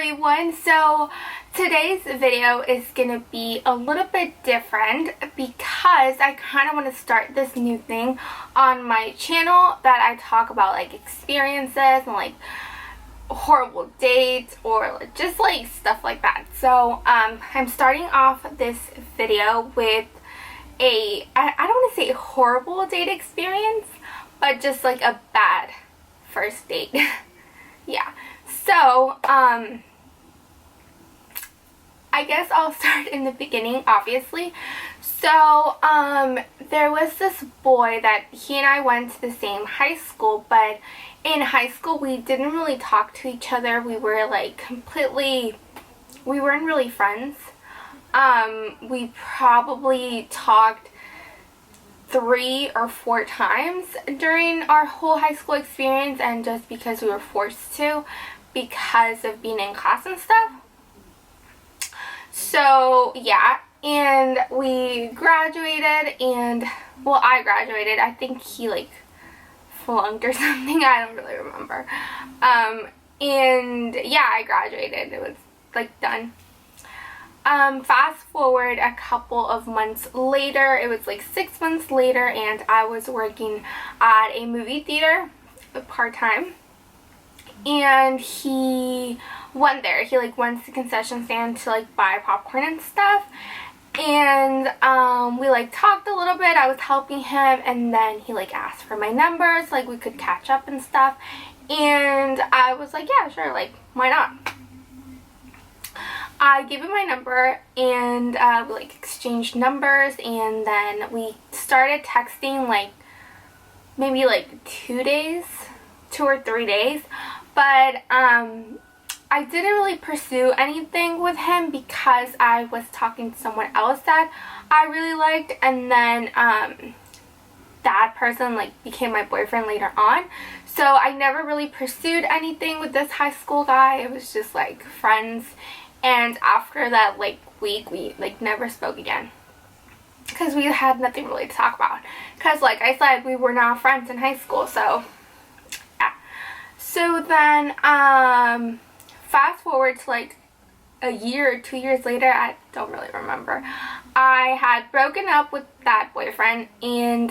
everyone. So today's video is gonna be a little bit different because I kind of want to start this new thing on my channel that I talk about like experiences and like horrible dates or just like stuff like that. So I'm starting off this video with I don't want to say a horrible date experience, but just like a bad first date. Yeah. So, I guess I'll start in the beginning, obviously. So, there was this boy that he and I went to the same high school, but in high school we didn't really talk to each other. We were like we weren't really friends. We probably talked 3 or 4 times during our whole high school experience, and just because we were forced to because of being in class and stuff. So yeah, and we graduated, and well, I graduated. I think he like flunked or something, I don't really remember. And yeah, I graduated. It was like done. Fast forward a couple of months later, it was like 6 months later, and I was working at a movie theater part-time, and he went there. He like went to the concession stand to like buy popcorn and stuff, and we like talked a little bit. I was helping him, and then he like asked for my number so like we could catch up and stuff, and I was like, yeah, sure, like why not. I gave him my number, and we like exchanged numbers, and then we started texting like maybe like 2 or 3 days. But I didn't really pursue anything with him because I was talking to someone else that I really liked, and then that person like became my boyfriend later on. So I never really pursued anything with this high school guy. It was just like friends. And after that like week, we like never spoke again because we had nothing really to talk about, because like I said, we were not friends in high school. So yeah. So then fast forward to like a year or 2 years later, I don't really remember, I had broken up with that boyfriend, and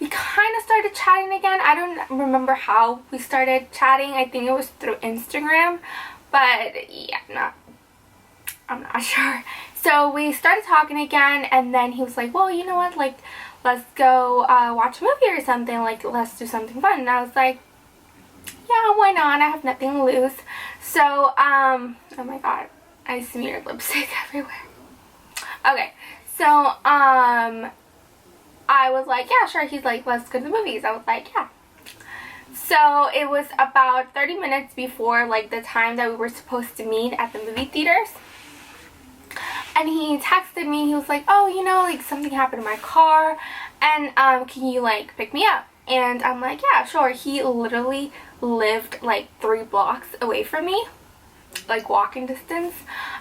we kind of started chatting again. I don't remember how we started chatting. I think it was through Instagram. But yeah, I'm not sure. So we started talking again, and then he was like, well, you know what, like, let's go watch a movie or something, like, let's do something fun. And I was like, yeah, why not? I have nothing to lose. So, oh my god, I smeared lipstick everywhere. Okay, so, I was like, yeah, sure. He's like, let's go to the movies. I was like, yeah. So it was about 30 minutes before like the time that we were supposed to meet at the movie theaters, and he texted me. He was like, oh, you know, like something happened in my car, and can you like pick me up? And I'm like, yeah, sure. He literally lived like 3 blocks away from me, like walking distance.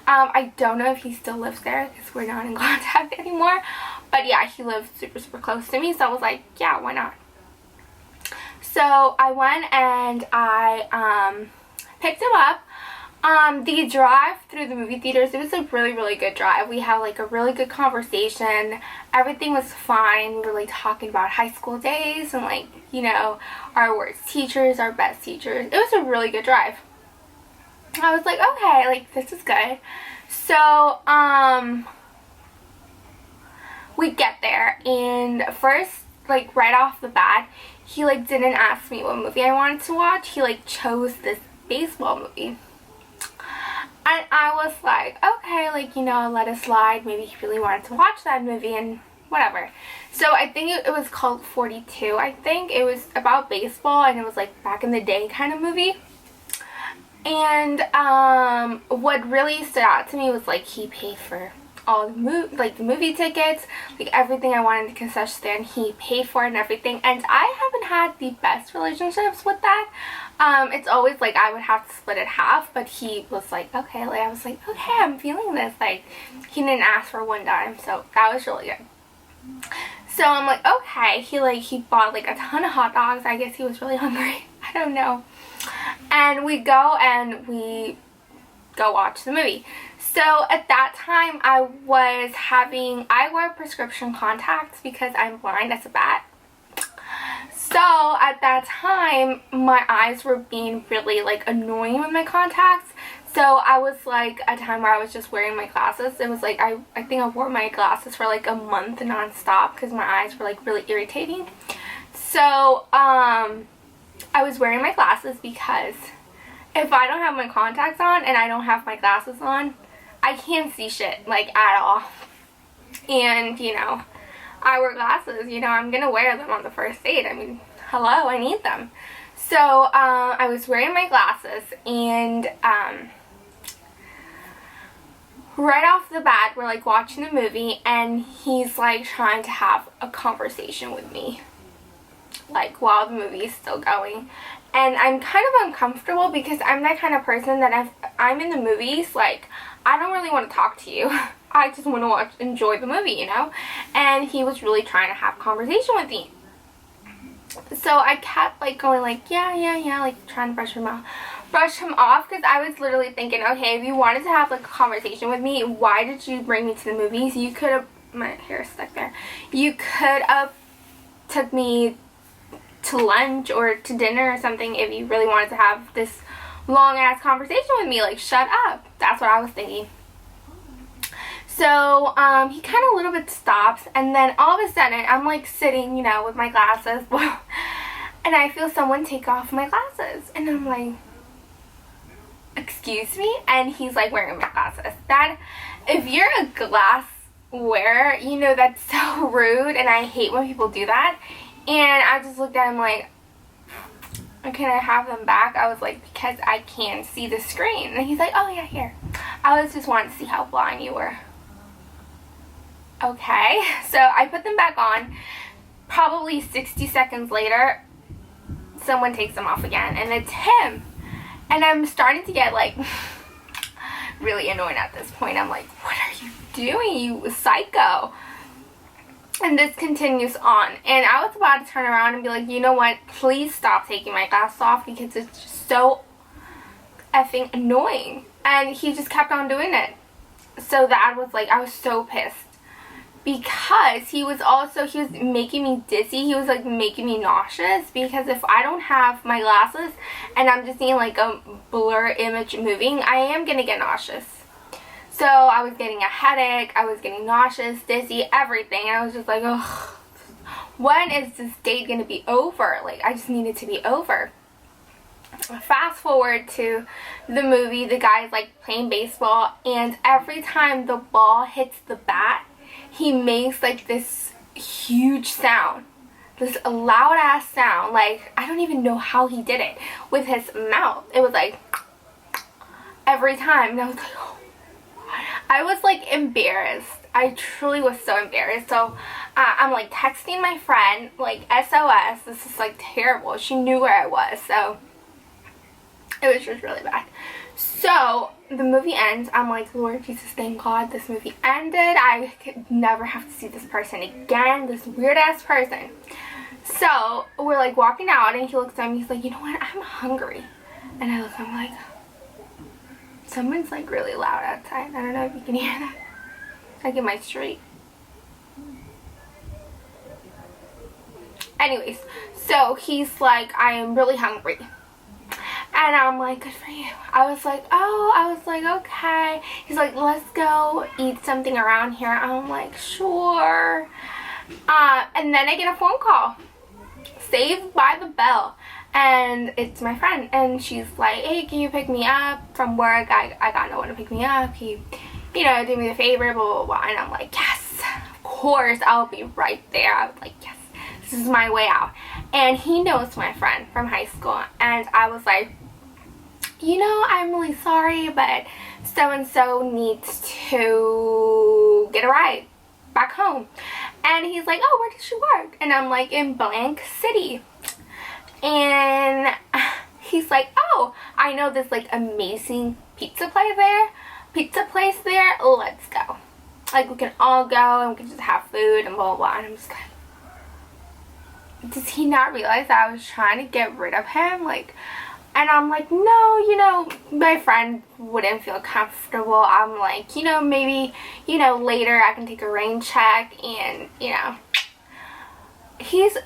I don't know if he still lives there because we're not in contact anymore, but yeah, he lived super close to me. So I was like, yeah, why not? So I went and I picked him up. The drive through the movie theaters, it was a really good drive. We had like a really good conversation. Everything was fine. We were like talking about high school days and like, you know, our worst teachers, our best teachers. It was a really good drive. I was like, okay, like this is good. So we get there, and first, like right off the bat, he like didn't ask me what movie I wanted to watch. He like chose this baseball movie, and I was like, okay, like, you know, let it slide. Maybe he really wanted to watch that movie and whatever. So I think it was called 42. I think it was about baseball, and it was like back in the day kind of movie. And what really stood out to me was like he paid for all the movie tickets, like everything I wanted in the concession stand, he paid for it and everything. And I haven't had the best relationships with that. It's always like I would have to split it half, but he was like, okay. Like I was like, okay, I'm feeling this. Like he didn't ask for one dime, so that was really good. So I'm like, okay. He bought like a ton of hot dogs. I guess he was really hungry. I don't know. And we go watch the movie. So at that time I wear prescription contacts because I'm blind as a bat. So at that time my eyes were being really like annoying with my contacts. So I was like a time where I was just wearing my glasses. It was like I think I wore my glasses for like a month non-stop because my eyes were like really irritating. So I was wearing my glasses because if I don't have my contacts on and I don't have my glasses on, I can't see shit like at all. And you know, I wear glasses, you know, I'm gonna wear them on the first date. I mean, hello, I need them. So I was wearing my glasses, and right off the bat we're like watching the movie and he's like trying to have a conversation with me like while the movie is still going. And I'm kind of uncomfortable because I'm that kind of person that if I'm in the movies, like, I don't really want to talk to you. I just want to enjoy the movie, you know? And he was really trying to have a conversation with me. So I kept like going like, yeah, like trying to brush him off because I was literally thinking, okay, if you wanted to have like a conversation with me, why did you bring me to the movies? You could have, my hair is stuck there. You could have took me to lunch or to dinner or something if you really wanted to have this long ass conversation with me. Like, shut up. That's what I was thinking. So he kind of a little bit stops, and then all of a sudden I'm like sitting, you know, with my glasses and I feel someone take off my glasses, and I'm like, excuse me? And he's like wearing my glasses. That, if you're a glass wearer, you know that's so rude, and I hate when people do that. And I just looked at him like, can I have them back? I was like, because I can't see the screen. And he's like, oh yeah, here. I was just wanting to see how blind you were. Okay, so I put them back on. Probably 60 seconds later, someone takes them off again, and it's him. And I'm starting to get like really annoyed at this point. I'm like, what are you doing, you psycho? And this continues on, and I was about to turn around and be like, you know what, please stop taking my glasses off because it's just so effing annoying. And he just kept on doing it. So that was like, I was so pissed because he was making me dizzy. He was like making me nauseous because if I don't have my glasses and I'm just seeing like a blur image moving, I am gonna get nauseous. So I was getting a headache, I was getting nauseous, dizzy, everything. And I was just like, ugh, when is this date gonna be over? Like, I just need it to be over. Fast forward to the movie, the guy's like playing baseball, and every time the ball hits the bat, he makes like this huge sound. This loud ass sound. Like, I don't even know how he did it with his mouth. It was like every time, and I was like, oh. I was like embarrassed. I truly was so embarrassed. So I'm like texting my friend like SOS. This is like terrible. She knew where I was, so it was just really bad. So the movie ends. I'm like, Lord Jesus, thank God this movie ended. I could never have to see this person again. This weird ass person. So we're like walking out, and he looks at me. He's like, you know what? I'm hungry. And I look. I'm like, someone's like really loud outside. I don't know if you can hear that. Like in my street. Anyways, so he's like, I am really hungry. And I'm like, good for you. I was like, okay. He's like, let's go eat something around here. I'm like, sure. And then I get a phone call. Saved by the Bell. And it's my friend, and she's like, hey, can you pick me up from work? I got no one to pick me up. He, you know, did me the favor, blah, blah, blah. And I'm like, yes, of course, I'll be right there. I was like, yes, this is my way out. And he knows my friend from high school, and I was like, you know, I'm really sorry, but so-and-so needs to get a ride back home. And he's like, oh, where does she work? And I'm like, in blank city. And he's like, oh, I know this like amazing pizza place there. Let's go. Like, we can all go and we can just have food and blah, blah, blah. And I'm just like, does he not realize that I was trying to get rid of him? Like, And I'm like, no, you know, my friend wouldn't feel comfortable. I'm like, you know, maybe, you know, later I can take a rain check. And, you know, he's,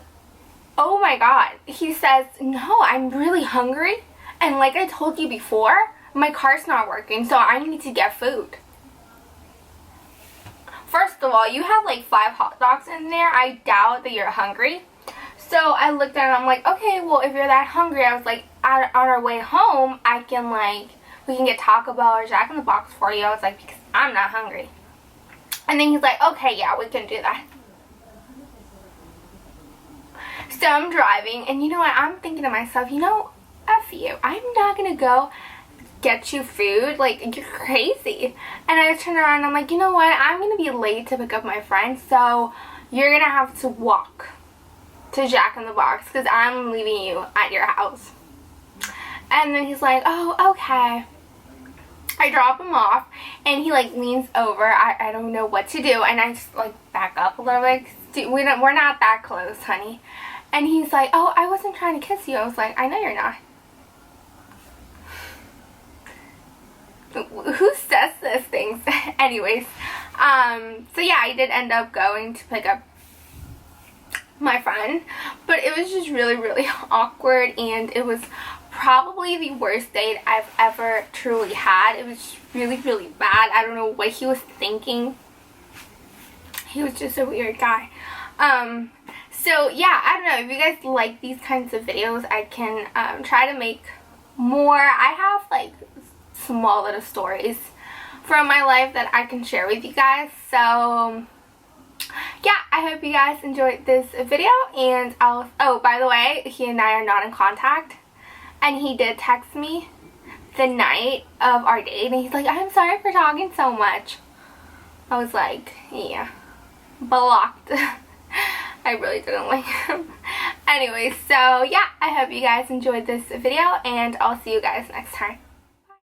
oh my god, he says, no, I'm really hungry. And like I told you before, my car's not working, so I need to get food. First of all, you have like 5 hot dogs in there. I doubt that you're hungry. So I looked at it and I'm like, okay, well, if you're that hungry, I was like, on our way home, I can like, we can get Taco Bell or Jack in the Box for you. I was like, because I'm not hungry. And then he's like, okay, yeah, we can do that. So I'm driving, and you know what, I'm thinking to myself, you know, F you. I'm not going to go get you food. Like, you're crazy. And I turn around and I'm like, you know what, I'm going to be late to pick up my friend, so you're going to have to walk to Jack in the Box because I'm leaving you at your house. And then he's like, oh, okay. I drop him off, and he like leans over. I don't know what to do, and I just like back up a little bit. We're not that close, honey. And he's like, oh, I wasn't trying to kiss you. I was like, I know you're not. Who says those things? Anyways, so yeah, I did end up going to pick up my friend, but it was just really, really awkward, and it was probably the worst date I've ever truly had. It was really, really bad. I don't know what he was thinking. He was just a weird guy. So yeah, I don't know, if you guys like these kinds of videos, I can try to make more. I have like small little stories from my life that I can share with you guys. So yeah, I hope you guys enjoyed this video, and oh, by the way, he and I are not in contact, and he did text me the night of our date, and he's like, I'm sorry for talking so much. I was like, yeah, blocked. I really didn't like him. Anyway, so yeah, I hope you guys enjoyed this video, and I'll see you guys next time.